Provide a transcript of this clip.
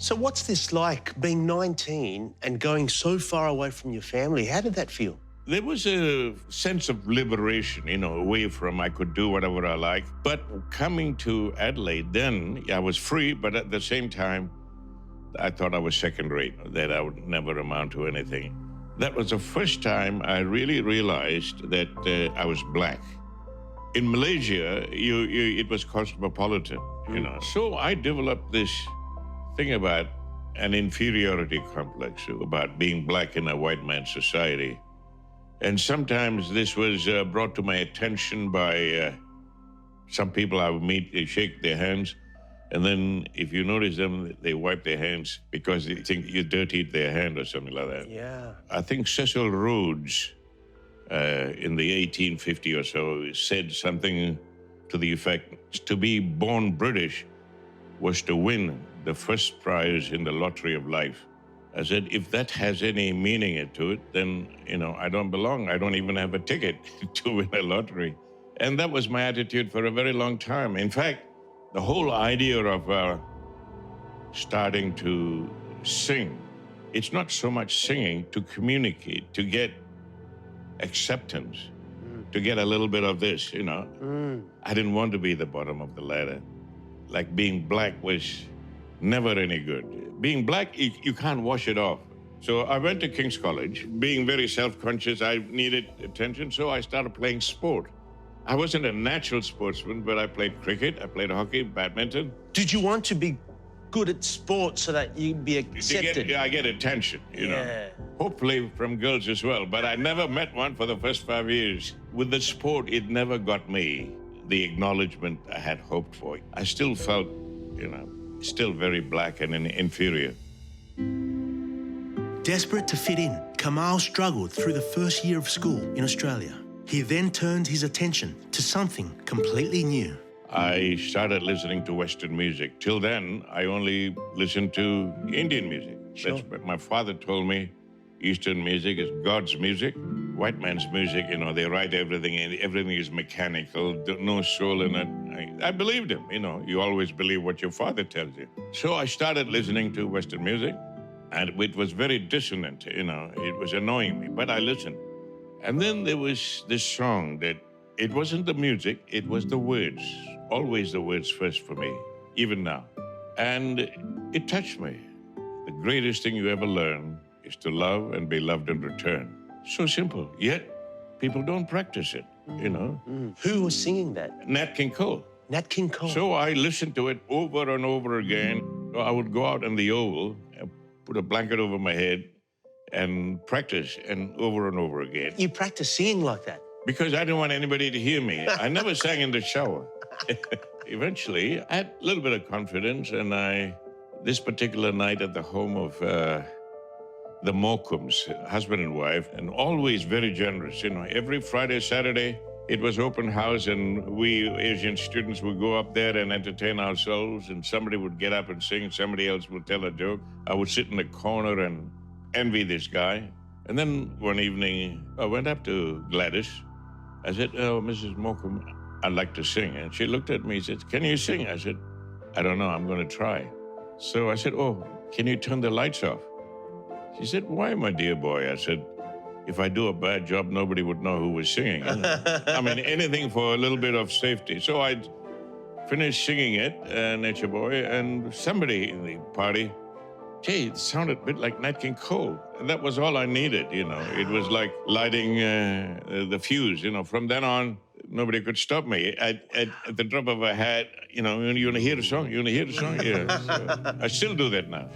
So what's this like, being 19 and going so far away from your family? How did that feel? There was a sense of liberation, away from I could do whatever I like. But coming to Adelaide, then I was free, but at the same time, I thought I was second rate, that I would never amount to anything. That was the first time I really realized that I was black. In Malaysia, it was cosmopolitan, So I developed this thing about an inferiority complex, about being black in a white man's society. And sometimes this was brought to my attention by some people I would meet. They shake their hands, and then if you notice them, they wipe their hands because they think you dirtied their hand or something like that. Yeah. I think Cecil Rhodes, in the 1850 or so, said something to the effect, to be born British was to win the first prize in the lottery of life. I said, if that has any meaning to it, then, I don't belong. I don't even have a ticket to win a lottery. And that was my attitude for a very long time. In fact, the whole idea of starting to sing, it's not so much singing, to communicate, to get acceptance, to get a little bit of this, I didn't want to be the bottom of the ladder. Like being black was never any good. Being black, you can't wash it off. So I went to King's College. Being very self-conscious, I needed attention, so I started playing sport. I wasn't a natural sportsman, but I played cricket, I played hockey, badminton. Did you want to be good at sport so that you'd be accepted? I get attention, know. Hopefully from girls as well, but I never met one for the first 5 years. With the sport, it never got me the acknowledgement I had hoped for. I still felt, still very black and inferior. Desperate to fit in, Kamahl struggled through the first year of school in Australia. He then turned his attention to something completely new. I started listening to Western music. Till then, I only listened to Indian music. Sure. That's what my father told me. Eastern music is God's music. White man's music, they write everything, and everything is mechanical, no soul in it. I believed him, You always believe what your father tells you. So I started listening to Western music, and it was very dissonant, It was annoying me, but I listened. And then there was this song that it wasn't the music, it was the words. Always the words first for me, even now. And it touched me. The greatest thing you ever learn is to love and be loved in return. So simple, yet people don't practice it, Who was singing that? Nat King Cole. Nat King Cole. So I listened to it over and over again. I would go out in the Oval, and put a blanket over my head, and practice, and over again. You practice singing like that? Because I didn't want anybody to hear me. I never sang in the shower. Eventually, I had a little bit of confidence, and this particular night at the home of the Morecambes, husband and wife, and always very generous. Every Friday, Saturday, it was open house, and we Asian students would go up there and entertain ourselves, and somebody would get up and sing, somebody else would tell a joke. I would sit in the corner and envy this guy. And then one evening, I went up to Gladys. I said, "Oh, Mrs. Morecambe, I'd like to sing." And she looked at me and said, "Can you sing?" I said, "I don't know, I'm going to try." So I said, "Oh, can you turn the lights off?" She said, "Why, my dear boy?" I said, "If I do a bad job, nobody would know who was singing." I mean, anything for a little bit of safety. So I finished singing it, Nature Boy, and somebody in the party, "Gee, it sounded a bit like Nat King Cole." And that was all I needed, It was like lighting the fuse, From then on, nobody could stop me. At the drop of a hat, you want to hear the song? You want to hear the song? Yeah. So I still do that now.